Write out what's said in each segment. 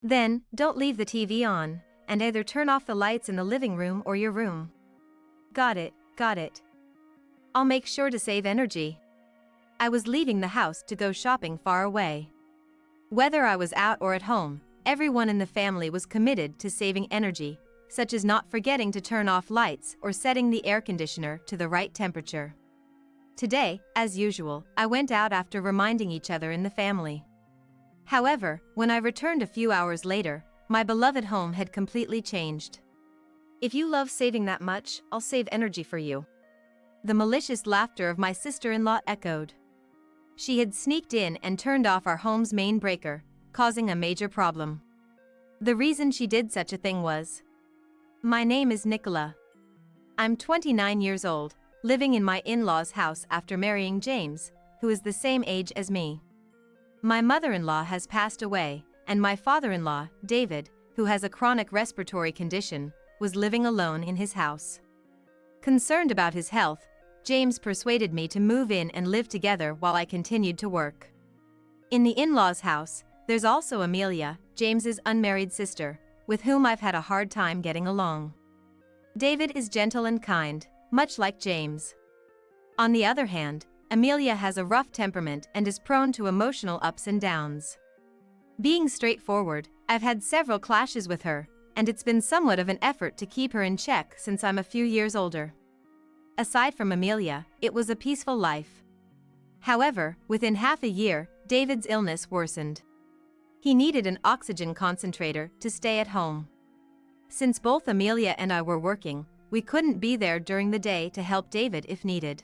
Then, don't leave the TV on, and either turn off the lights in the living room or your room. Got it, got it. I'll make sure to save energy. I was leaving the house to go shopping far away. Whether I was out or at home, everyone in the family was committed to saving energy, such as not forgetting to turn off lights or setting the air conditioner to the right temperature. Today, as usual, I went out after reminding each other in the family. However, when I returned a few hours later, my beloved home had completely changed. If you love saving that much, I'll save energy for you. The malicious laughter of my sister-in-law echoed. She had sneaked in and turned off our home's main breaker, causing a major problem. The reason she did such a thing was, my name is Nicola. I'm 29 years old, living in my in-laws' house after marrying James, who is the same age as me. My mother-in-law has passed away, and my father-in-law, David, who has a chronic respiratory condition, was living alone in his house. Concerned about his health, James persuaded me to move in and live together while I continued to work. In the in-laws' house, there's also Amelia, James's unmarried sister, with whom I've had a hard time getting along. David is gentle and kind, much like James. On the other hand, Amelia has a rough temperament and is prone to emotional ups and downs. Being straightforward, I've had several clashes with her, and it's been somewhat of an effort to keep her in check since I'm a few years older. Aside from Amelia, it was a peaceful life. However, within half a year, David's illness worsened. He needed an oxygen concentrator to stay at home. Since both Amelia and I were working, we couldn't be there during the day to help David if needed.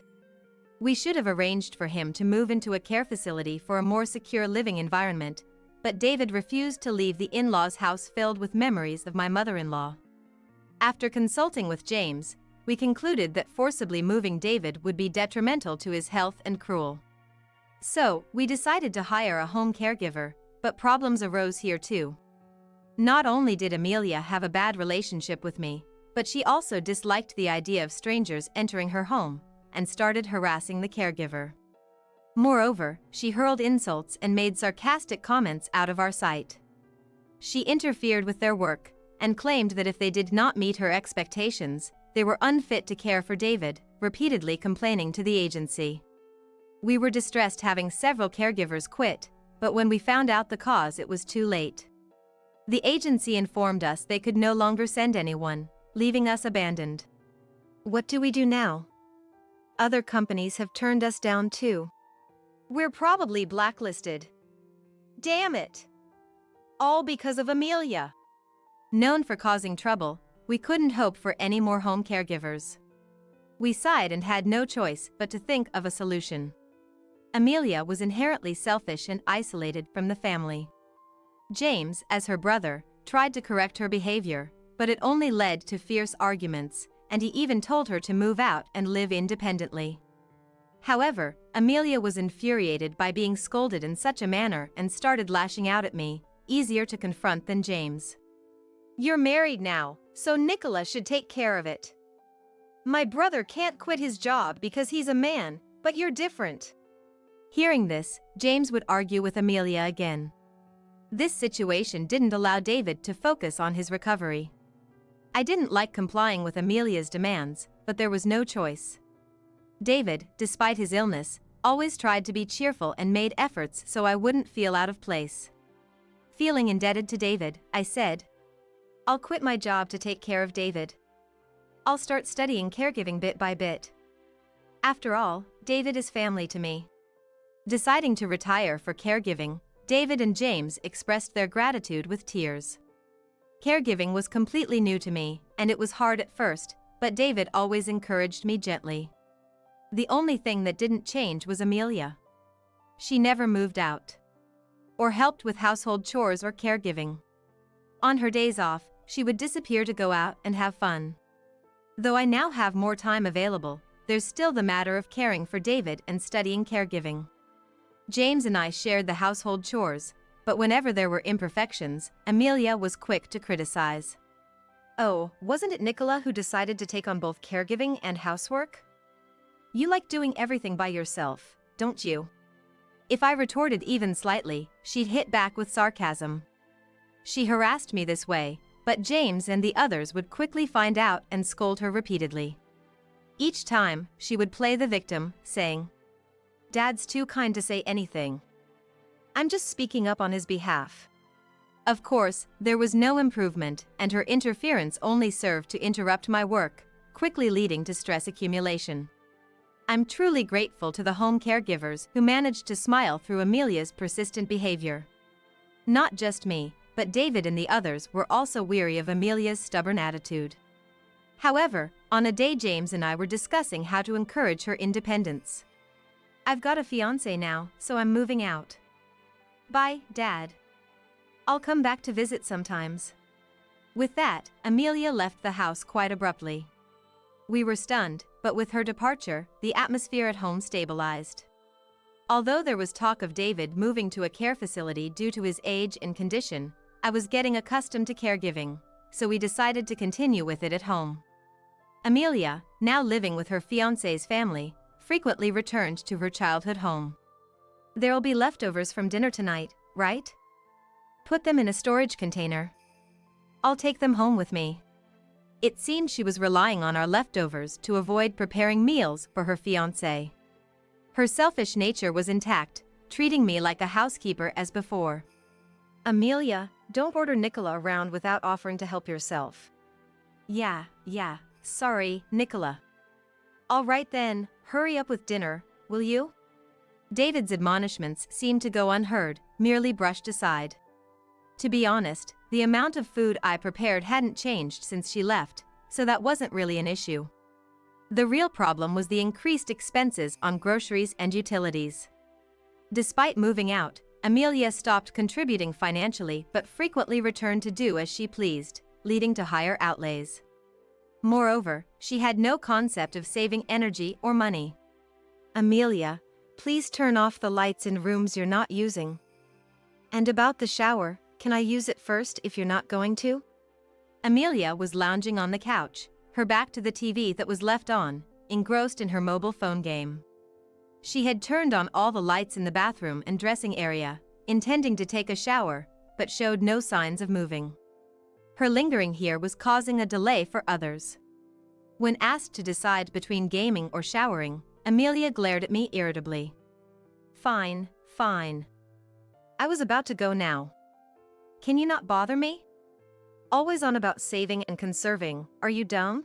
We should have arranged for him to move into a care facility for a more secure living environment, but David refused to leave the in-laws' house filled with memories of my mother-in-law. After consulting with James, we concluded that forcibly moving David would be detrimental to his health and cruel. So, we decided to hire a home caregiver, but problems arose here too. Not only did Amelia have a bad relationship with me, but she also disliked the idea of strangers entering her home, and started harassing the caregiver. Moreover, she hurled insults and made sarcastic comments out of our sight. She interfered with their work, and claimed that if they did not meet her expectations, they were unfit to care for David, repeatedly complaining to the agency. We were distressed having several caregivers quit, but when we found out the cause it was too late. The agency informed us they could no longer send anyone, leaving us abandoned. What do we do now? Other companies have turned us down too. We're probably blacklisted. Damn it! All because of Amelia. Known for causing trouble, we couldn't hope for any more home caregivers. We sighed and had no choice but to think of a solution. Amelia was inherently selfish and isolated from the family. James, as her brother, tried to correct her behavior, but it only led to fierce arguments, and he even told her to move out and live independently. However, Amelia was infuriated by being scolded in such a manner and started lashing out at me, easier to confront than James. You're married now, so Nicola should take care of it. My brother can't quit his job because he's a man, but you're different. Hearing this, James would argue with Amelia again. This situation didn't allow David to focus on his recovery. I didn't like complying with Amelia's demands, but there was no choice. David, despite his illness, always tried to be cheerful and made efforts so I wouldn't feel out of place. Feeling indebted to David, I said, I'll quit my job to take care of David. I'll start studying caregiving bit by bit. After all, David is family to me. Deciding to retire for caregiving, David and James expressed their gratitude with tears. Caregiving was completely new to me, and it was hard at first, but David always encouraged me gently. The only thing that didn't change was Amelia. She never moved out or helped with household chores or caregiving. On her days off, she would disappear to go out and have fun. Though I now have more time available, there's still the matter of caring for David and studying caregiving. James and I shared the household chores, but whenever there were imperfections, Amelia was quick to criticize. Oh, wasn't it Nicola who decided to take on both caregiving and housework? You like doing everything by yourself, don't you? If I retorted even slightly, she'd hit back with sarcasm. she harassed me this way, but James and the others would quickly find out and scold her repeatedly. Each time, she would play the victim, saying, "Dad's too kind to say anything. I'm just speaking up on his behalf." Of course, there was no improvement, and her interference only served to interrupt my work, quickly leading to stress accumulation. I'm truly grateful to the home caregivers who managed to smile through Amelia's persistent behavior. Not just me, but David and the others were also weary of Amelia's stubborn attitude. However, on a day James and I were discussing how to encourage her independence. "I've got a fiancé now, so I'm moving out. Bye, Dad. I'll come back to visit sometimes." With that, Amelia left the house quite abruptly. We were stunned, but with her departure, the atmosphere at home stabilized. Although there was talk of David moving to a care facility due to his age and condition, I was getting accustomed to caregiving, so we decided to continue with it at home. Amelia, now living with her fiancé's family, frequently returned to her childhood home. "There'll be leftovers from dinner tonight, right? Put them in a storage container. I'll take them home with me." It seemed she was relying on our leftovers to avoid preparing meals for her fiancé. Her selfish nature was intact, treating me like a housekeeper as before. "Amelia, don't order Nicola around without offering to help yourself." Yeah, sorry, Nicola." "All right then, hurry up with dinner, will you?" David's admonishments seemed to go unheard, merely brushed aside. To be honest, the amount of food I prepared hadn't changed since she left, so that wasn't really an issue. The real problem was the increased expenses on groceries and utilities. Despite moving out, Amelia stopped contributing financially but frequently returned to do as she pleased, leading to higher outlays. Moreover, she had no concept of saving energy or money. "Amelia, please turn off the lights in rooms you're not using. And about the shower, can I use it first if you're not going to?" Amelia was lounging on the couch, her back to the TV that was left on, engrossed in her mobile phone game. She had turned on all the lights in the bathroom and dressing area, intending to take a shower, but showed no signs of moving. Her lingering here was causing a delay for others. When asked to decide between gaming or showering, Amelia glared at me irritably. Fine. I was about to go now. Can you not bother me? Always on about saving and conserving, are you dumb?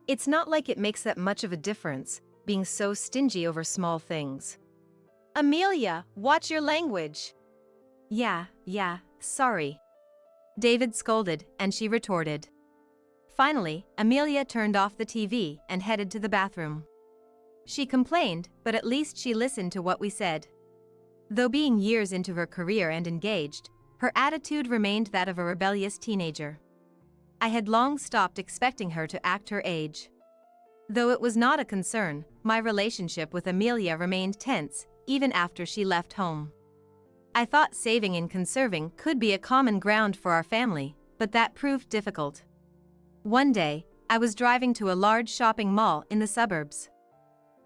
It's not like it makes that much of a difference, being so stingy over small things. Amelia, watch your language. Yeah, sorry. David scolded, and she retorted. Finally, Amelia turned off the TV and headed to the bathroom. She complained, but at least she listened to what we said. Though being years into her career and engaged, her attitude remained that of a rebellious teenager. I had long stopped expecting her to act her age. Though it was not a concern, my relationship with Amelia remained tense, even after she left home. I thought saving and conserving could be a common ground for our family, but that proved difficult. One day, I was driving to a large shopping mall in the suburbs.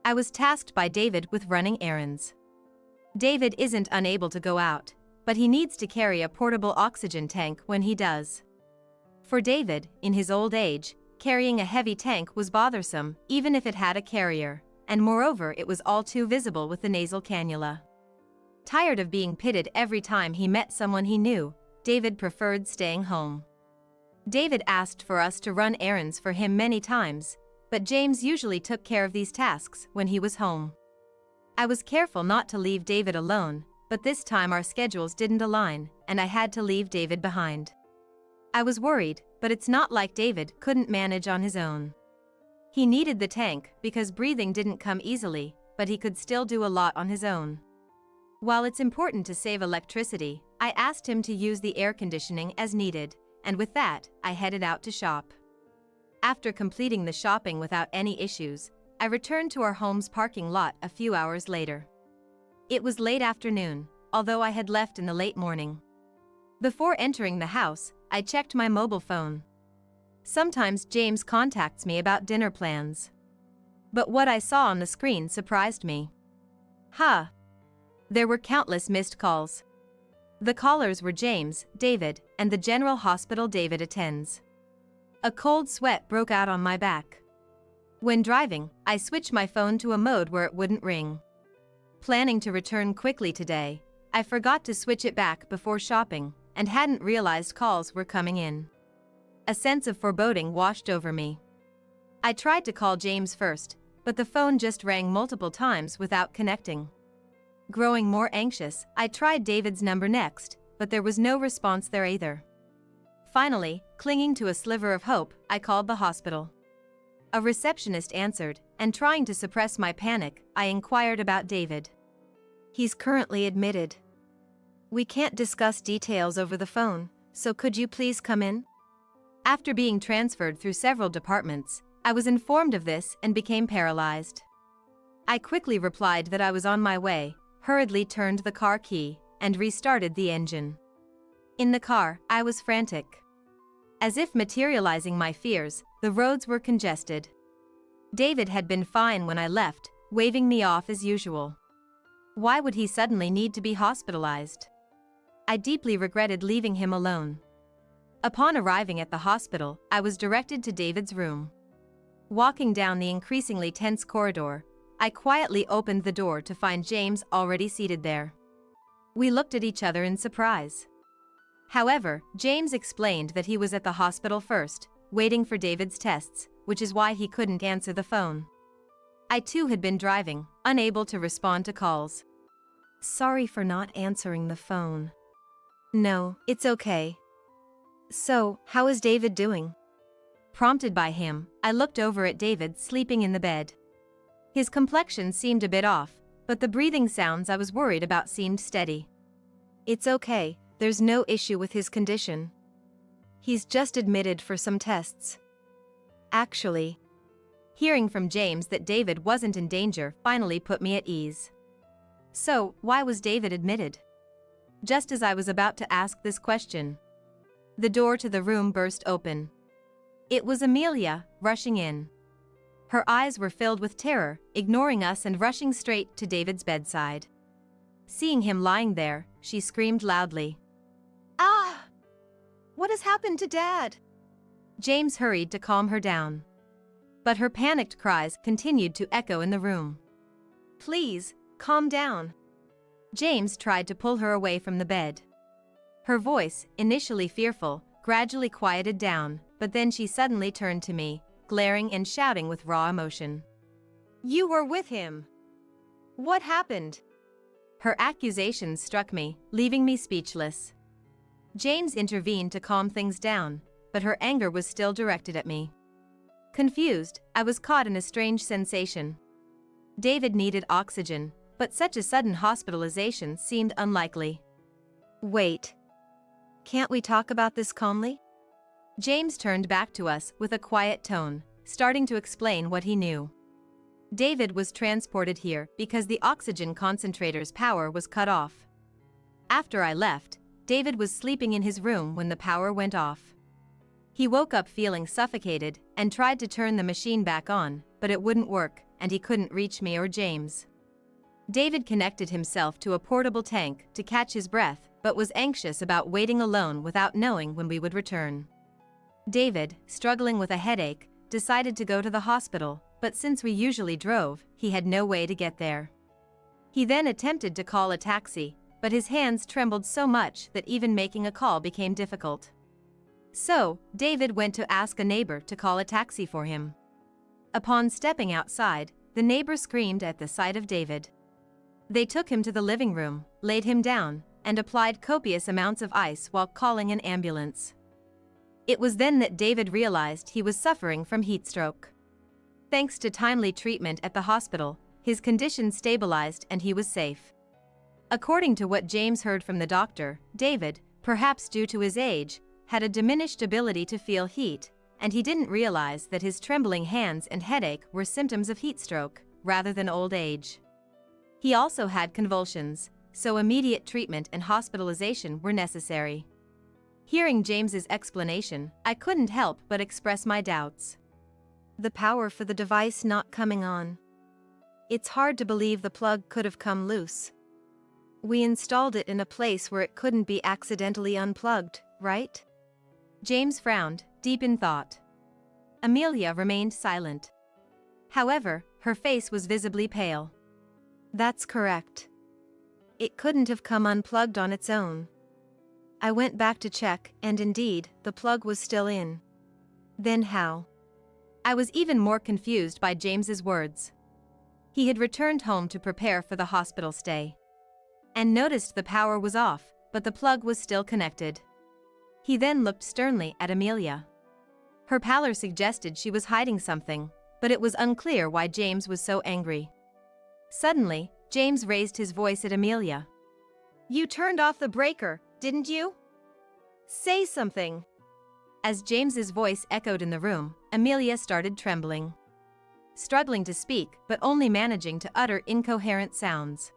I was tasked by David with running errands. David isn't unable to go out, but he needs to carry a portable oxygen tank when he does. For David, in his old age, carrying a heavy tank was bothersome, even if it had a carrier, and moreover it was all too visible with the nasal cannula. Tired of being pitted every time he met someone he knew, David preferred staying home. David asked for us to run errands for him many times, but James usually took care of these tasks when he was home. I was careful not to leave David alone, but this time our schedules didn't align, and I had to leave David behind. I was worried, but it's not like David couldn't manage on his own. He needed the tank because breathing didn't come easily, but he could still do a lot on his own. While it's important to save electricity, I asked him to use the air conditioning as needed, and with that, I headed out to shop. After completing the shopping without any issues, I returned to our home's parking lot a few hours later. It was late afternoon, although I had left in the late morning. Before entering the house, I checked my mobile phone. Sometimes James contacts me about dinner plans. But what I saw on the screen surprised me. There were countless missed calls. The callers were James, David, and the general hospital David attends. A cold sweat broke out on my back. When driving, I switched my phone to a mode where it wouldn't ring. Planning to return quickly today, I forgot to switch it back before shopping, and hadn't realized calls were coming in. A sense of foreboding washed over me. I tried to call James first, but the phone just rang multiple times without connecting. Growing more anxious, I tried David's number next, but there was no response there either. Finally, clinging to a sliver of hope, I called the hospital. A receptionist answered, and trying to suppress my panic, I inquired about David. He's currently admitted. We can't discuss details over the phone, so could you please come in? After being transferred through several departments, I was informed of this and became paralyzed. I quickly replied that I was on my way, hurriedly turned the car key, and restarted the engine. In the car, I was frantic. As if materializing my fears, the roads were congested. David had been fine when I left, waving me off as usual. Why would he suddenly need to be hospitalized? I deeply regretted leaving him alone. Upon arriving at the hospital, I was directed to David's room. Walking down the increasingly tense corridor, I quietly opened the door to find James already seated there. We looked at each other in surprise. However, James explained that he was at the hospital first, waiting for David's tests, which is why he couldn't answer the phone. I too had been driving, unable to respond to calls. Sorry for not answering the phone. No, it's okay. So, how is David doing? Prompted by him, I looked over at David sleeping in the bed. His complexion seemed a bit off, but the breathing sounds I was worried about seemed steady. It's okay, there's no issue with his condition. He's just admitted for some tests. Actually, hearing from James that David wasn't in danger finally put me at ease. So, why was David admitted? Just as I was about to ask this question, the door to the room burst open. It was Amelia, rushing in. Her eyes were filled with terror, ignoring us and rushing straight to David's bedside. Seeing him lying there, she screamed loudly. Ah! What has happened to Dad? James hurried to calm her down. But her panicked cries continued to echo in the room. Please, calm down. James tried to pull her away from the bed. Her voice, initially fearful, gradually quieted down, but then she suddenly turned to me, glaring and shouting with raw emotion. You were with him. What happened? Her accusations struck me, leaving me speechless. James intervened to calm things down, but her anger was still directed at me. Confused, I was caught in a strange sensation. David needed oxygen, but such a sudden hospitalization seemed unlikely. Wait. Can't we talk about this calmly? James turned back to us with a quiet tone, starting to explain what he knew. David was transported here because the oxygen concentrator's power was cut off. After I left, David was sleeping in his room when the power went off. He woke up feeling suffocated and tried to turn the machine back on, but it wouldn't work, and he couldn't reach me or James. David connected himself to a portable tank to catch his breath, but was anxious about waiting alone without knowing when we would return. David, struggling with a headache, decided to go to the hospital, but since we usually drove, he had no way to get there. He then attempted to call a taxi, but his hands trembled so much that even making a call became difficult. So, David went to ask a neighbor to call a taxi for him. Upon stepping outside, the neighbor screamed at the sight of David. They took him to the living room, laid him down, and applied copious amounts of ice while calling an ambulance. It was then that David realized he was suffering from heat stroke. Thanks to timely treatment at the hospital, his condition stabilized and he was safe. According to what James heard from the doctor, David, perhaps due to his age, had a diminished ability to feel heat, and he didn't realize that his trembling hands and headache were symptoms of heat stroke, rather than old age. He also had convulsions, so immediate treatment and hospitalization were necessary. Hearing James's explanation, I couldn't help but express my doubts. The power for the device not coming on. It's hard to believe the plug could have come loose. We installed it in a place where it couldn't be accidentally unplugged, right? James frowned, deep in thought. Amelia remained silent. However, her face was visibly pale. That's correct. It couldn't have come unplugged on its own. I went back to check, and indeed, the plug was still in. Then how? I was even more confused by James's words. He had returned home to prepare for the hospital stay. And noticed the power was off, but the plug was still connected. He then looked sternly at Amelia. Her pallor suggested she was hiding something, but it was unclear why James was so angry. Suddenly, James raised his voice at Amelia. You turned off the breaker, didn't you? Say something. As James's voice echoed in the room, Amelia started trembling. Struggling to speak, but only managing to utter incoherent sounds.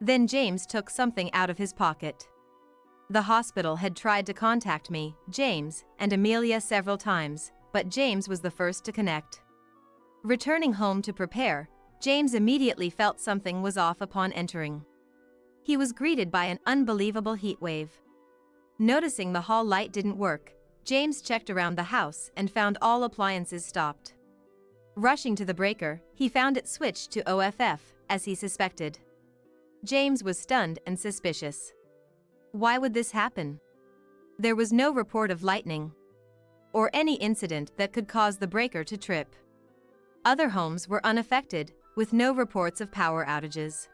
Then James took something out of his pocket. The hospital had tried to contact me, James, and Amelia several times, but James was the first to connect. Returning home to prepare, James immediately felt something was off upon entering. He was greeted by an unbelievable heat wave. Noticing the hall light didn't work, James checked around the house and found all appliances stopped. Rushing to the breaker, he found it switched to OFF, as he suspected. James was stunned and suspicious. Why would this happen? There was no report of lightning or any incident that could cause the breaker to trip. Other homes were unaffected, with no reports of power outages.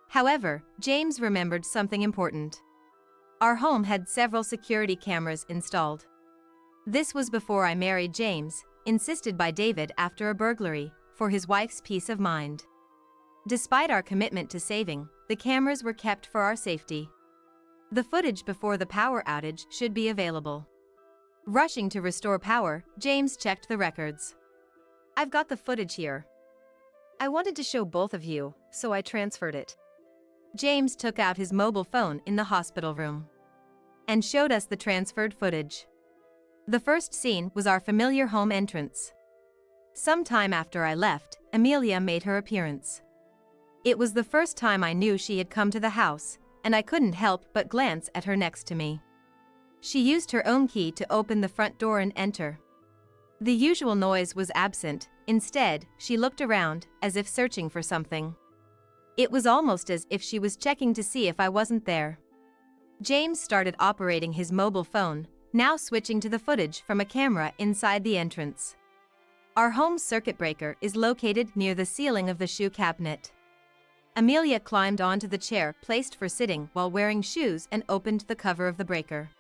However, James remembered something important. Our home had several security cameras installed. This was before I married James, insisted by David after a burglary, for his wife's peace of mind. Despite our commitment to saving, the cameras were kept for our safety. The footage before the power outage should be available. Rushing to restore power, James checked the records. I've got the footage here. I wanted to show both of you, so I transferred it. James took out his mobile phone in the hospital room and showed us the transferred footage. The first scene was our familiar home entrance. Some time after I left, Amelia made her appearance. It was the first time I knew she had come to the house, and I couldn't help but glance at her next to me. She used her own key to open the front door and enter. The usual noise was absent. Instead, she looked around, as if searching for something. It was almost as if she was checking to see if I wasn't there. James started operating his mobile phone, now switching to the footage from a camera inside the entrance. Our home's circuit breaker is located near the ceiling of the shoe cabinet. Amelia climbed onto the chair placed for sitting while wearing shoes and opened the cover of the breaker.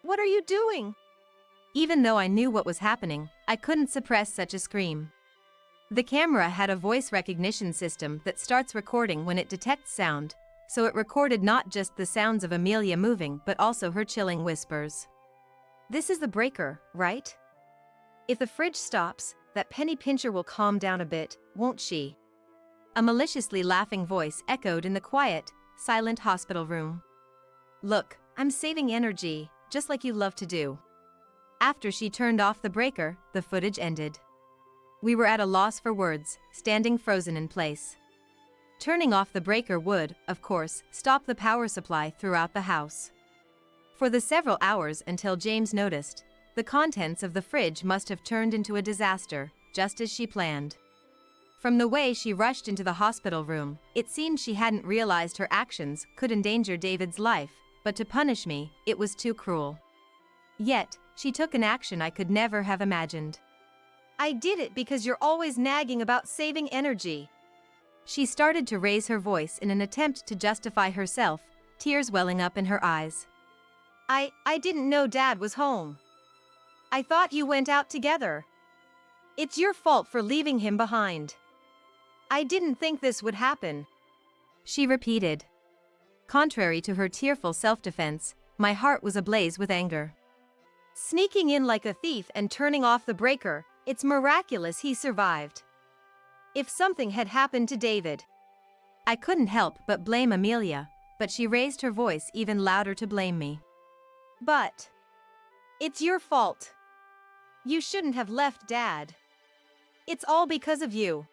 What are you doing? Even though I knew what was happening, I couldn't suppress such a scream. The camera had a voice recognition system that starts recording when it detects sound, so it recorded not just the sounds of Amelia moving but also her chilling whispers. This is the breaker, right? If the fridge stops, that penny pincher will calm down a bit, won't she? A maliciously laughing voice echoed in the quiet, silent hospital room. Look, I'm saving energy, just like you love to do. After she turned off the breaker, the footage ended. We were at a loss for words, standing frozen in place. Turning off the breaker would, of course, stop the power supply throughout the house. For the several hours until James noticed, the contents of the fridge must have turned into a disaster, just as she planned. From the way she rushed into the hospital room, it seemed she hadn't realized her actions could endanger David's life, but to punish me, it was too cruel. Yet, she took an action I could never have imagined. I did it because you're always nagging about saving energy. She started to raise her voice in an attempt to justify herself, tears welling up in her eyes. I didn't know Dad was home. I thought you went out together. It's your fault for leaving him behind. I didn't think this would happen, she repeated. Contrary to her tearful self-defense, my heart was ablaze with anger. Sneaking in like a thief and turning off the breaker, it's miraculous he survived. If something had happened to David, I couldn't help but blame Amelia, but she raised her voice even louder to blame me. But it's your fault. You shouldn't have left Dad. It's all because of you.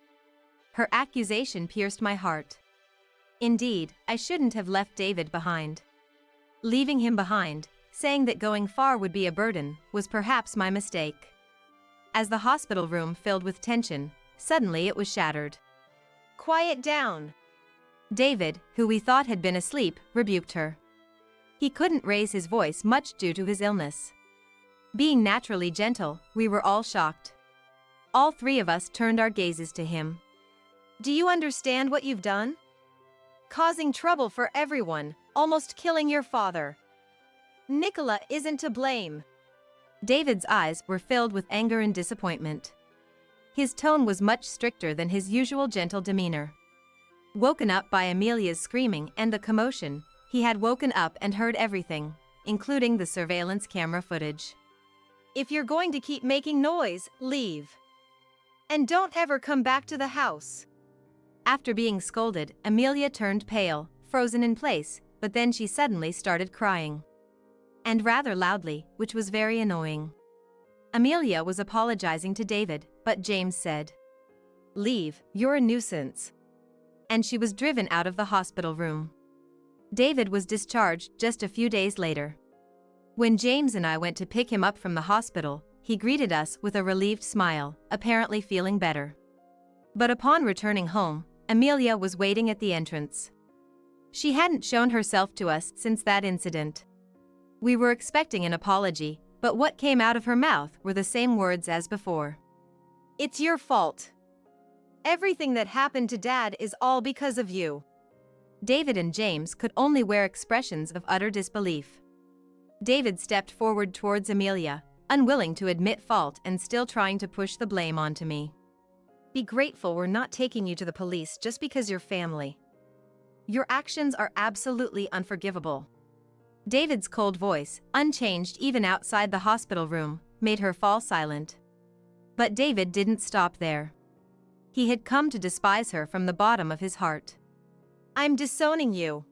Her accusation pierced my heart. Indeed, I shouldn't have left David behind. Leaving him behind, saying that going far would be a burden, was perhaps my mistake. As the hospital room filled with tension, suddenly it was shattered. "Quiet down!" David, who we thought had been asleep, rebuked her. He couldn't raise his voice much due to his illness. Being naturally gentle, we were all shocked. All three of us turned our gazes to him. "Do you understand what you've done? Causing trouble for everyone, almost killing your father. Nicola isn't to blame." David's eyes were filled with anger and disappointment. His tone was much stricter than his usual gentle demeanor. Woken up by Amelia's screaming and the commotion, he had woken up and heard everything, including the surveillance camera footage. "If you're going to keep making noise, leave. And don't ever come back to the house." After being scolded, Amelia turned pale, frozen in place, but then she suddenly started crying. And rather loudly, which was very annoying. Amelia was apologizing to David, but James said, "Leave, you're a nuisance." And she was driven out of the hospital room. David was discharged just a few days later. When James and I went to pick him up from the hospital, he greeted us with a relieved smile, apparently feeling better. But upon returning home, Amelia was waiting at the entrance. She hadn't shown herself to us since that incident. We were expecting an apology, but what came out of her mouth were the same words as before. "It's your fault. Everything that happened to Dad is all because of you." David and James could only wear expressions of utter disbelief. David stepped forward towards Amelia, unwilling to admit fault and still trying to push the blame onto me. "Be grateful we're not taking you to the police just because you're family. Your actions are absolutely unforgivable." David's cold voice, unchanged even outside the hospital room, made her fall silent. But David didn't stop there. He had come to despise her from the bottom of his heart. "I'm disowning you.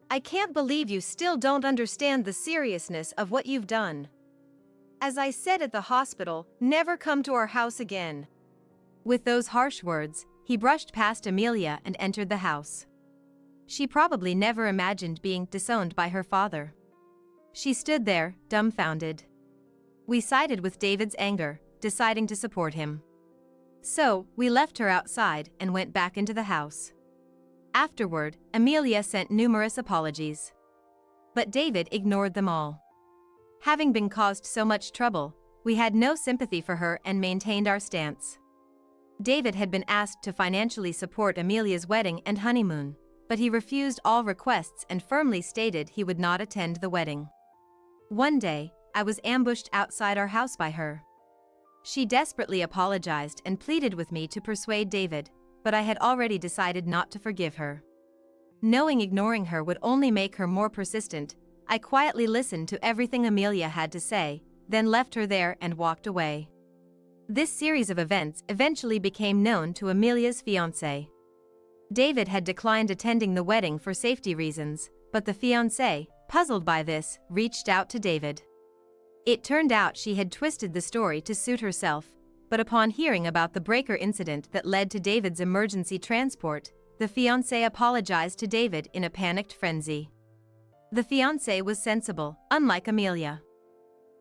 I can't believe you still don't understand the seriousness of what you've done. As I said at the hospital, never come to our house again." With those harsh words, he brushed past Amelia and entered the house. She probably never imagined being disowned by her father. She stood there, dumbfounded. We sided with David's anger, deciding to support him. So, we left her outside and went back into the house. Afterward, Amelia sent numerous apologies. But David ignored them all. Having been caused so much trouble, we had no sympathy for her and maintained our stance. David had been asked to financially support Amelia's wedding and honeymoon, but he refused all requests and firmly stated he would not attend the wedding. One day, I was ambushed outside our house by her. She desperately apologized and pleaded with me to persuade David, but I had already decided not to forgive her. Knowing ignoring her would only make her more persistent, I quietly listened to everything Amelia had to say, then left her there and walked away. This series of events eventually became known to Amelia's fiancé. David had declined attending the wedding for safety reasons, but the fiancé, puzzled by this, reached out to David. It turned out she had twisted the story to suit herself, but upon hearing about the breaker incident that led to David's emergency transport, the fiancé apologized to David in a panicked frenzy. The fiancé was sensible, unlike Amelia.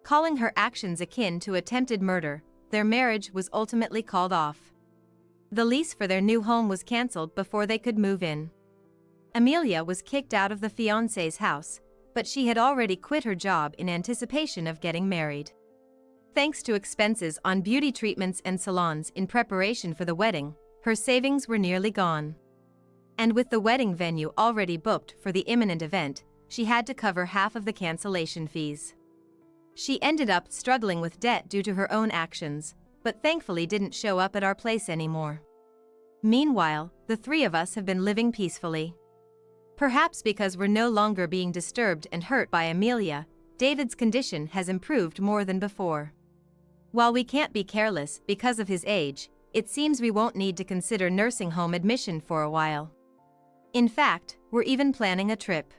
Calling her actions akin to attempted murder, their marriage was ultimately called off. The lease for their new home was cancelled before they could move in. Amelia was kicked out of the fiancé's house, but she had already quit her job in anticipation of getting married. Thanks to expenses on beauty treatments and salons in preparation for the wedding, her savings were nearly gone. And with the wedding venue already booked for the imminent event, she had to cover half of the cancellation fees. She ended up struggling with debt due to her own actions, but thankfully didn't show up at our place anymore. Meanwhile, the three of us have been living peacefully. Perhaps because we're no longer being disturbed and hurt by Amelia, David's condition has improved more than before. While we can't be careless because of his age, it seems we won't need to consider nursing home admission for a while. In fact, we're even planning a trip.